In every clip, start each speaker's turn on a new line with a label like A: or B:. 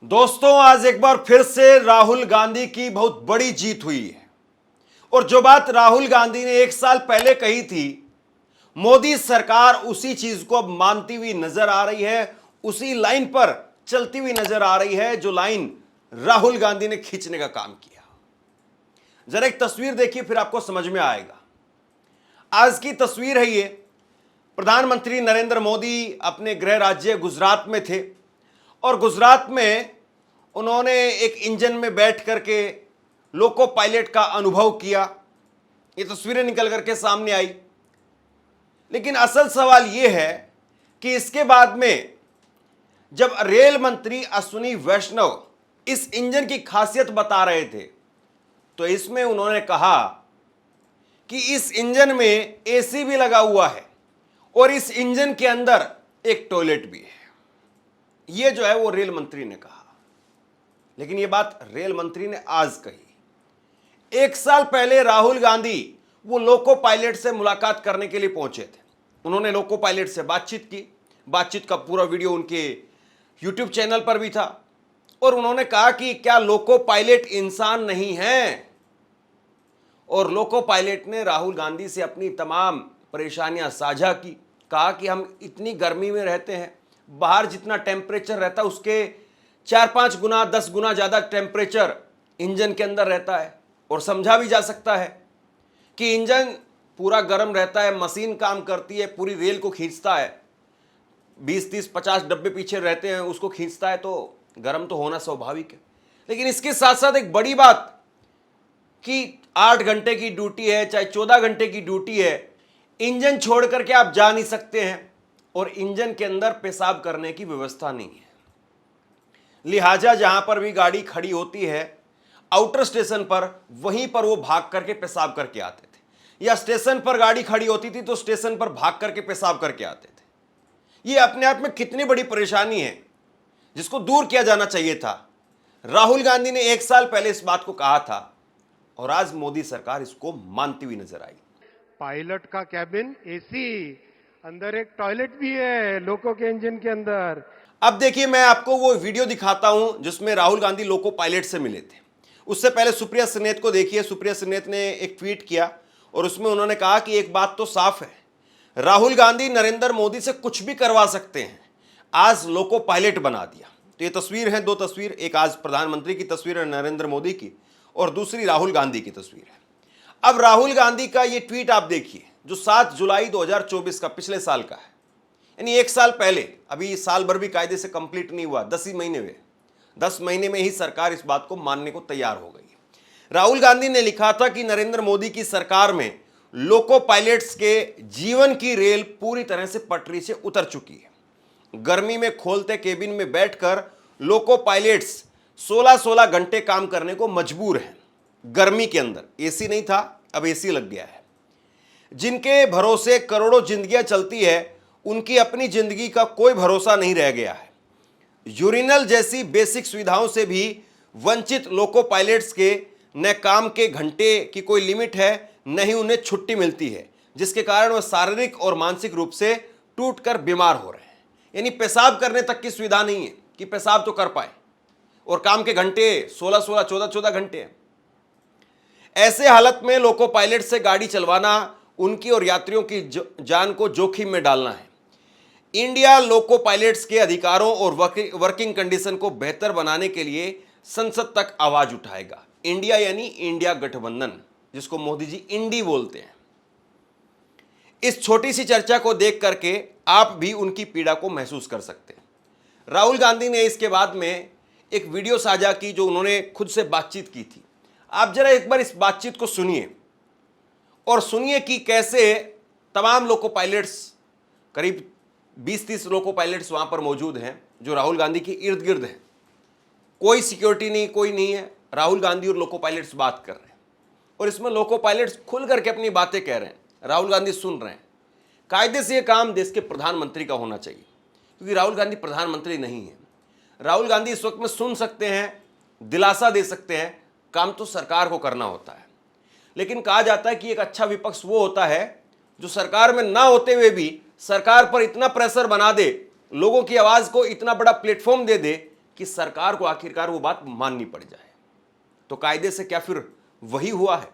A: दोस्तों, आज एक बार फिर से राहुल गांधी की बहुत बड़ी जीत हुई है। और जो बात राहुल गांधी ने एक साल पहले कही थी, मोदी सरकार उसी चीज को अब मानती हुई नजर आ रही है, उसी लाइन पर चलती हुई नजर आ रही है जो लाइन राहुल गांधी ने खींचने का काम किया। जरा एक तस्वीर देखिए, फिर आपको समझ में आएगा। आज की तस्वीर है ये। प्रधानमंत्री नरेंद्र मोदी अपने गृह राज्य गुजरात में थे और गुजरात में उन्होंने एक इंजन में बैठ करके लोको पायलट का अनुभव किया। ये तस्वीरें निकल करके सामने आई। लेकिन असल सवाल यह है कि इसके बाद में जब रेल मंत्री अश्विनी वैष्णव इस इंजन की खासियत बता रहे थे, तो इसमें उन्होंने कहा कि इस इंजन में एसी भी लगा हुआ है और इस इंजन के अंदर एक टॉयलेट भी है। यह जो है वो रेल मंत्री ने कहा। लेकिन यह बात रेल मंत्री ने आज कही। एक साल पहले राहुल गांधी वो लोको पायलट से मुलाकात करने के लिए पहुंचे थे। उन्होंने लोको पायलट से बातचीत की। बातचीत का पूरा वीडियो उनके यूट्यूब चैनल पर भी था और उन्होंने कहा कि क्या लोको पायलट इंसान नहीं है। और लोको पायलट ने राहुल गांधी से अपनी तमाम परेशानियां साझा की। कहा कि हम इतनी गर्मी में रहते हैं, बाहर जितना टेम्परेचर रहता है उसके 4-5 गुना 10 गुना ज़्यादा टेम्परेचर इंजन के अंदर रहता है। और समझा भी जा सकता है कि इंजन पूरा गर्म रहता है, मशीन काम करती है, पूरी रेल को खींचता है, 20-30-50 डब्बे पीछे रहते हैं, उसको खींचता है, तो गर्म तो होना स्वाभाविक है। लेकिन इसके साथ साथ एक बड़ी बात कि 8 घंटे की ड्यूटी है, चाहे 14 घंटे की ड्यूटी है, इंजन छोड़ करके आप जा नहीं सकते हैं और इंजन के अंदर पेशाब करने की व्यवस्था नहीं है। लिहाजा जहां पर भी गाड़ी खड़ी होती है आउटर स्टेशन पर, वहीं पर वो भाग करके पेशाब करके आते थे, या स्टेशन पर गाड़ी खड़ी होती थी तो स्टेशन पर भाग करके पेशाब करके आते थे। ये अपने आप में कितनी बड़ी परेशानी है जिसको दूर किया जाना चाहिए था। राहुल गांधी ने एक साल पहले इस बात को कहा था और आज मोदी सरकार इसको मानती हुई नजर आई।
B: पायलट का कैबिन एसी, अंदर एक टॉयलेट भी है लोको के इंजन के अंदर।
A: अब देखिए, मैं आपको वो वीडियो दिखाता हूं जिसमें राहुल गांधी लोको पायलट से मिले थे। उससे पहले सुप्रिया सिन्नेत को देखिए। सुप्रिया सिन्नेत ने एक ट्वीट किया और उसमें उन्होंने कहा कि एक बात तो साफ है, राहुल गांधी नरेंद्र मोदी से कुछ भी करवा सकते हैं, आज लोको पायलट बना दिया। तो ये तस्वीर है, 2 तस्वीर, एक आज प्रधानमंत्री की तस्वीर है नरेंद्र मोदी की और दूसरी राहुल गांधी की तस्वीर है। अब राहुल गांधी का ये ट्वीट आप देखिए जो 7 जुलाई 2024 का, पिछले साल का है, यानी एक साल पहले। अभी साल भर भी कायदे से कंप्लीट नहीं हुआ, 10 ही महीने हुए। 10 महीने में ही सरकार इस बात को मानने को तैयार हो गई। राहुल गांधी ने लिखा था कि नरेंद्र मोदी की सरकार में लोको पायलट्स के जीवन की रेल पूरी तरह से पटरी से उतर चुकी है। गर्मी में खोलते केबिन में बैठकर लोको पायलट्स 16-16 घंटे काम करने को मजबूर हैं। गर्मी के अंदर एसी नहीं था, अब एसी लग गया है। जिनके भरोसे करोड़ों जिंदगियां चलती है, उनकी अपनी जिंदगी का कोई भरोसा नहीं रह गया है। यूरिनल जैसी बेसिक सुविधाओं से भी वंचित लोको पायलट्स के न काम के घंटे की कोई लिमिट है, न ही उन्हें छुट्टी मिलती है, जिसके कारण वह शारीरिक और मानसिक रूप से टूटकर बीमार हो रहे हैं। यानी पेशाब करने तक की सुविधा नहीं है कि पेशाब तो कर पाए, और काम के घंटे 16-16, 14-14 घंटे हैं। ऐसे हालत में लोको पायलट से गाड़ी चलवाना उनकी और यात्रियों की जान को जोखिम में डालना है। इंडिया लोको पायलट्स के अधिकारों और वर्किंग कंडीशन को बेहतर बनाने के लिए संसद तक आवाज उठाएगा। इंडिया यानी इंडिया गठबंधन, जिसको मोदी जी इंडी बोलते हैं। इस छोटी सी चर्चा को देख करके आप भी उनकी पीड़ा को महसूस कर सकते हैं। राहुल गांधी ने इसके बाद में एक वीडियो साझा की जो उन्होंने खुद से बातचीत की थी। आप जरा एक बार इस बातचीत को सुनिए और सुनिए कि कैसे तमाम लोको पायलट्स, करीब 20-30 लोको पायलट्स वहां पर मौजूद हैं जो राहुल गांधी के इर्द गिर्द हैं। कोई सिक्योरिटी नहीं, कोई नहीं है। राहुल गांधी और लोको पायलट्स बात कर रहे हैं और इसमें लोको पायलट्स खुल करके अपनी बातें कह रहे हैं, राहुल गांधी सुन रहे हैं। कायदे से यह काम देश के प्रधानमंत्री का होना चाहिए, क्योंकि राहुल गांधी प्रधानमंत्री नहीं है। राहुल गांधी इस वक्त में सुन सकते हैं, दिलासा दे सकते हैं, काम तो सरकार को करना होता है। लेकिन कहा जाता है कि एक अच्छा विपक्ष वो होता है जो सरकार में ना होते हुए भी सरकार पर इतना प्रेशर बना दे, लोगों की आवाज को इतना बड़ा प्लेटफॉर्म दे दे कि सरकार को आखिरकार वो बात माननी पड़ जाए। तो कायदे से क्या फिर वही हुआ है?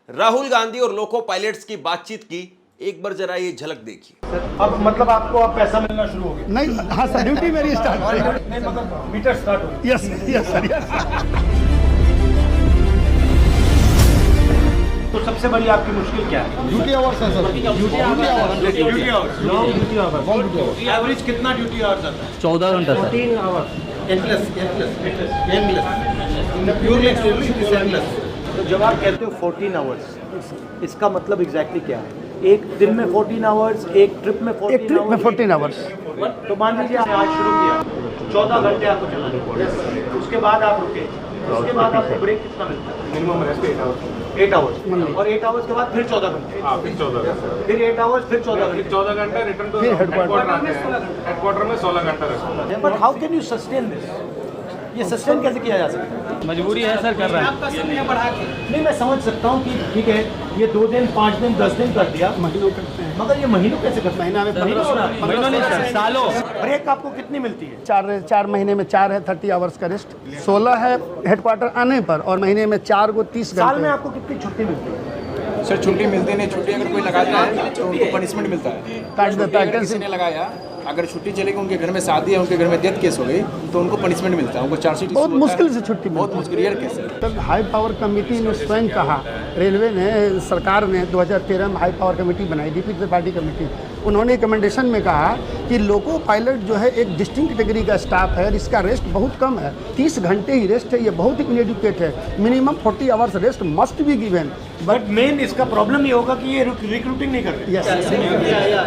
A: राहुल गांधी और लोको पायलट्स की बातचीत की एक बार जरा ये झलक देखिए।
C: अब मतलब आपको अब पैसा मिलना शुरू हो गया?
D: नहीं, हाँ सर, ड्यूटी मेरी स्टार्ट हो गई।
C: नहीं मतलब मीटर स्टार्ट हो गया?
D: Yes yes sir, yes.
C: तो सबसे बड़ी आपकी मुश्किल क्या है?
D: ड्यूटी आवर्स है sir.
C: Duty hours, duty hours, long duty hours. Average कितना ड्यूटी आवर्स आता है?
E: 14 घंटा सर।
C: 14 आवर्स। तो जब आप कहते हो 14 आवर्स, इसका मतलब एग्जैक्टली क्या है? एक दिन में 14 आवर्स, एक ट्रिप में 14
D: एक ट्रिप में 14 आवर्स।
C: तो मान लीजिए आपने आज शुरू किया, 14 घंटे आपको चलाना, उसके बाद आप रुके, उसके बाद आपको ब्रेक कितना मिलता है? मिनिमम रेस्ट 8 आवर्स, और 8 आवर्स के बाद फिर 14 घंटे, फिर 8 आवर्स, फिर 14 घंटे,
F: 14 घंटा रिटर्न टू
D: फिर हेडक्वार्टर।
F: हेडक्वार्टर में 16 घंटा rest.
C: But how can you sustain this? ये सस्टेन कैसे किया जा सकता है?
E: मजबूरी है सर, कर रहा है।
C: नहीं, मैं समझ सकता हूँ कि ठीक है, ये 2 दिन, 5 दिन, 10 दिन कर दिया,
D: महीनों करते हैं,
C: मगर ये महीनों कैसे करते हैं?
D: महीना में
C: महीनों हो रहा है।
D: 15
E: नहीं सर, सालों।
C: ब्रेक आपको कितनी मिलती है?
D: 4 महीने में 4 है 30 आवर्स का रेस्ट, 16 है हेडक्वार्टर आने पर, और महीने में 4 को 30
C: साल में
D: घंटे।
C: आपको कितनी छुट्टी मिलती है?
G: सर छुट्टी मिलती नहीं, छुट्टी अगर कोई लगाता है तो उनको पनिशमेंट मिलता है।
D: काट देता है,
G: अगर किसी ने लगाया, अगर छुट्टी चलेगी, उनके घर में शादी है, उनके घर में डेथ केस हो गई, तो उनको पनिशमेंट मिलता है, उनको चार्जशीट
D: बहुत मुश्किल से छुट्टी
G: बहुत
D: मिलती
G: मुश्किल रेयर केस है।
D: है। तब हाई पावर कमेटी ने स्वयं कहा, रेलवे ने, सरकार ने 2013 में हाई पावर कमेटी बनाई, डीपी त्रिपाठी कमेटी। उन्होंने रिकमेंडेशन में कहा कि लोको पायलट जो है एक डिस्टिंक्ट कैटेगरी का स्टाफ है और इसका रेस्ट बहुत कम है, 30 घंटे ही रेस्ट है, ये बहुत ही इनएडुकेट है। Minimum 40 hours rest must be given.
C: But main इसका प्रॉब्लम ये होगा कि ये रिक्रूटिंग नहीं कर रहे,
D: यस,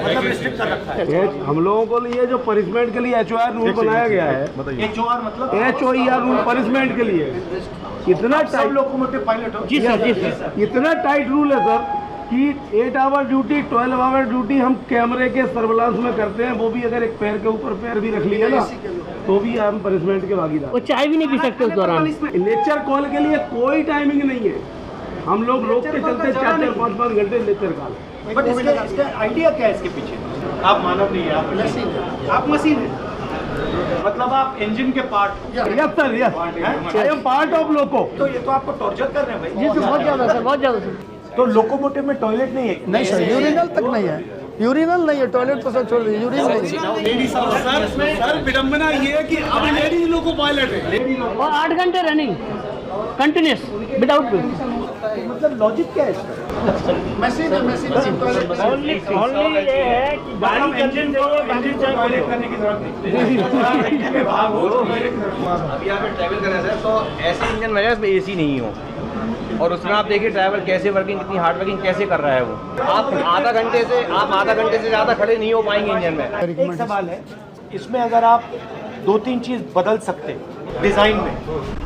C: मतलब रिस्ट्रिक्ट कर रखा है।
H: हम लोगों को लिए जो पनिशमेंट के लिए HOR रूल बनाया गया है,
C: HOR मतलब
H: HOER रूल पनिशमेंट के लिए इतना
C: सब
H: टाइट,
C: लोकोमोटिव पायलट हो?
H: जी सर, इतना टाइट रूल है सर कि 8 आवर ड्यूटी, 12 आवर ड्यूटी हम कैमरे के सर्विलांस में करते हैं, वो भी अगर एक पैर के ऊपर पैर भी रख लिया ना तो भी हम पनिशमेंट के भागीदार।
E: वो चाय भी नहीं पी सकते उस दौरान।
H: लेक्चर कॉल के लिए कोई टाइमिंग नहीं है, हम लोग रोक के चलते 4-4, 5-5 घंटे लेक्चर कॉल।
C: बट इसका आइडिया क्या है इसके पीछे? आप मानव नहीं है, आप मशीन है, आप मशीन है, मतलब आप इंजन के part.
H: Yes sir, yes, I am part of loco.
C: तो ये तो आपको टॉर्चर कर रहे हैं भाई।
E: जी सर, बहुत ज़्यादा सर, बहुत ज़्यादा सर।
C: तो लोकोमोटिव में टॉयलेट नहीं है?
D: नहीं सर, यूरिनल तक नहीं है, यूरिनल नहीं है, टॉयलेट तो सब छोड़ दीजिए, यूरिनल नहीं है।
H: सर विडम्बना ये है कि अब लेडीज लोको पायलट है।
E: और 8 घंटे रनिंग कंटिन्यूस विदाउट ब्रेक।
C: मतलब लॉजिक क्या है इसका?
D: मशीन है, मशीन
C: ओनली ये है कि गाड़ी इंजन टॉयलेट करने की जरूरत नहीं।
I: अभी यहाँ पे ट्रैवल कर रहे हैं तो ऐसे इंजन में जिसमें AC नहीं हो, और उसमें आप देखिए ड्राइवर कैसे वर्किंग, कितनी हार्ड वर्किंग कैसे कर रहा है वो। आप आधा घंटे से ज़्यादा खड़े नहीं हो पाएंगे इंजन में।
C: एक सवाल है, इसमें अगर आप 2-3 चीज़ बदल सकते, डिज़ाइन में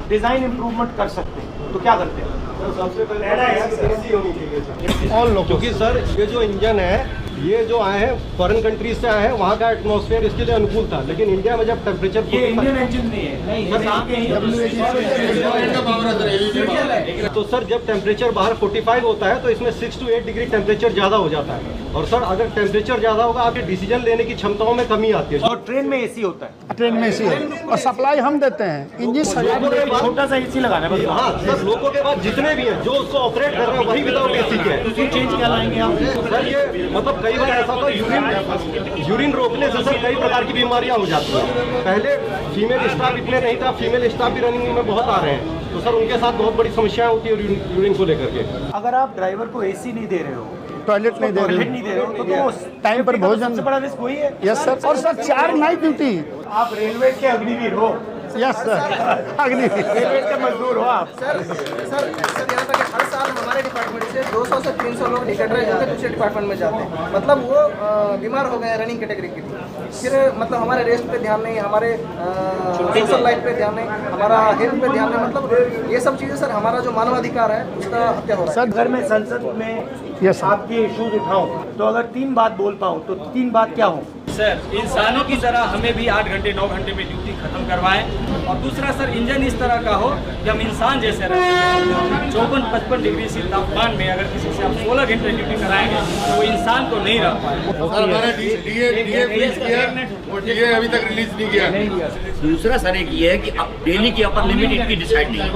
C: डिज़ाइन इम्प्रूवमेंट कर सकते, तो क्या करते हैं?
F: सबसे पहले
D: ऑल लोग,
J: क्योंकि सर ये जो इंजन है, ये जो आए हैं फॉरेन कंट्रीज से आए हैं, वहाँ का एटमॉस्फेयर इसके लिए अनुकूल था, लेकिन इंडिया में जब टेम्परेचर
C: ये इंडियन इंजन नहीं है,
J: तो सर जब टेम्परेचर बाहर 45 होता है तो इसमें 6 to 8 डिग्री टेम्परेचर ज़्यादा हो जाता है, और सर अगर टेम्परेचर ज़्यादा होगा आपके डिसीजन लेने की क्षमताओं में कमी आती है।
C: और ट्रेन में AC होता है,
D: ट्रेन में AC है और सप्लाई हम देते हैं, इंजन
C: छोटा सा AC लगाना है।
J: हाँ सर, लोगों के बाद जितने भी हैं जो उसको ऑपरेट कर रहे हैं वही विदाउट AC के हैं।
C: चेंज क्या लाएंगे आप?
J: सर ये मतलब कई बार ऐसा होता है, यूरिन रोकने से सर कई प्रकार की बीमारियां हो जाती हैं। पहले फीमेल स्टाफ इतने नहीं था, फीमेल स्टाफ भी रनिंग में बहुत आ रहे हैं, तो सर उनके साथ बहुत बड़ी समस्याएं होती है यूरिन को लेकर के।
C: अगर आप ड्राइवर को AC नहीं दे रहे हो,
D: टॉयलेट नहीं दे
C: टॉयलेट नहीं दे रहे हो, तो
D: टाइम पर भोजन।
C: सबसे बड़ा रिस्क वही है।
D: यस सर, और सर 4 नाइट ड्यूटी।
C: आप रेलवे के अग्निवीर हो।
D: यस सर, अग्नि
C: रेलवे के मजदूर हो आप।
I: सर यहाँ पर हर साल हमारे डिपार्टमेंट से 200 से 300 लोग निकट रहे हैं, दूसरे डिपार्टमेंट में जाते हैं, मतलब वो बीमार हो गए रनिंग कैटेगरी के लिए। फिर मतलब हमारे रेस्ट पे ध्यान नहीं, हमारे सोशल लाइफ पे ध्यान नहीं, हमारा हेल्थ पे ध्यान नहीं, मतलब ये सब चीज़ें सर हमारा जो मानवाधिकार है उसका हत्या हो रहा है।
C: सर अगर मैं संसद में
D: यस सर,
C: आपके इश्यूज उठाऊं तो अगर 3 बात बोल पाऊं तो 3 बात क्या हो? सर इंसानों की तरह हमें भी 8 घंटे 9 घंटे में ड्यूटी खत्म करवाएं। और दूसरा सर इंजन इस तरह का हो कि हम इंसान जैसे रह सकें। 54-55 डिग्री से तापमान में अगर किसी से आप 16 घंटे ड्यूटी कराएंगे तो वो इंसान को नहीं रह
F: डीए अभी तक रिलीज नहीं किया।
K: दूसरा सर एक ये है कि अब डेली की अपर लिमिट इनकी डिसाइड नहीं है।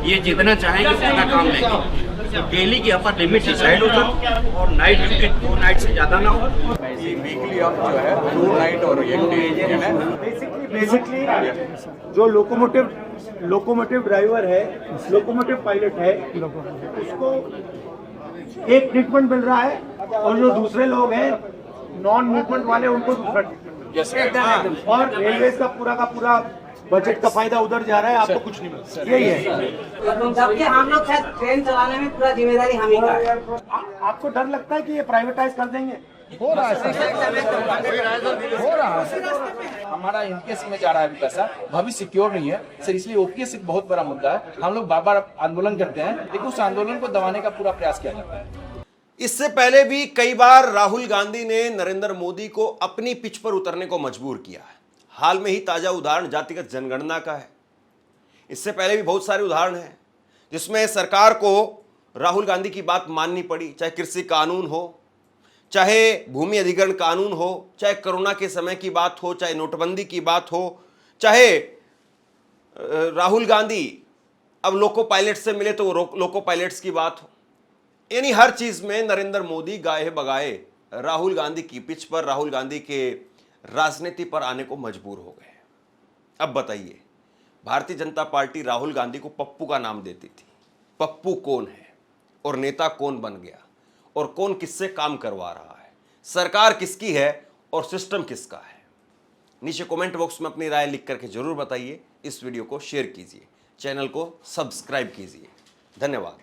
K: ये जितना चाहेंगे उतना काम लेंगे। डेली की अपर लिमिट डिसाइड हो सर और नाइट ड्यूटी 2 नाइट से ज़्यादा ना हो।
G: वीकली आप जो है 2 नाइट और 1 डे
C: बेसिकली जो लोकोमोटिव ड्राइवर है, लोकोमोटिव पायलट है, उसको एक ट्रीटमेंट मिल रहा है और जो दूसरे लोग हैं नॉन मूवमेंट वाले उनको दूसरा ट्रीटमेंट। और रेलवे का पूरा बजट का फायदा उधर जा रहा है, आपको कुछ नहीं मिलता। यही है।
I: जबकि हम लोग शायद ट्रेन चलाने में पूरा जिम्मेदारी हम ही का है।
C: आपको डर लगता है कि ये प्राइवेटाइज कर देंगे?
D: हो रहा है
G: हमारा एमपीएस में जा रहा है अभी पैसा, भविष्य सिक्योर नहीं है सर, इसलिए ओपीएस एक बहुत बड़ा मुद्दा है। हम लोग बार बार आंदोलन करते हैं, लेकिन उस आंदोलन को दबाने का पूरा प्रयास किया जाता है।
A: इससे पहले भी कई बार राहुल गांधी ने नरेंद्र मोदी को अपनी पिच पर उतरने को मजबूर किया है। हाल में ही ताजा उदाहरण जातिगत जनगणना का है। इससे पहले भी बहुत सारे उदाहरण हैं जिसमें सरकार को राहुल गांधी की बात माननी पड़ी, चाहे कृषि कानून हो, चाहे भूमि अधिग्रहण कानून हो, चाहे कोरोना के समय की बात हो, चाहे नोटबंदी की बात हो, चाहे राहुल गांधी अब लोको पायलट से मिले तो वो लोको पायलट्स की बात हो। यानी हर चीज में नरेंद्र मोदी गाए बगाए राहुल गांधी की पिच पर, राहुल गांधी के राजनीति पर आने को मजबूर हो गए। अब बताइए, भारतीय जनता पार्टी राहुल गांधी को पप्पू का नाम देती थी। पप्पू कौन है और नेता कौन बन गया और कौन किससे काम करवा रहा है, सरकार किसकी है और सिस्टम किसका है? नीचे कमेंट बॉक्स में अपनी राय लिख करके जरूर बताइए। इस वीडियो को शेयर कीजिए, चैनल को सब्सक्राइब कीजिए। धन्यवाद।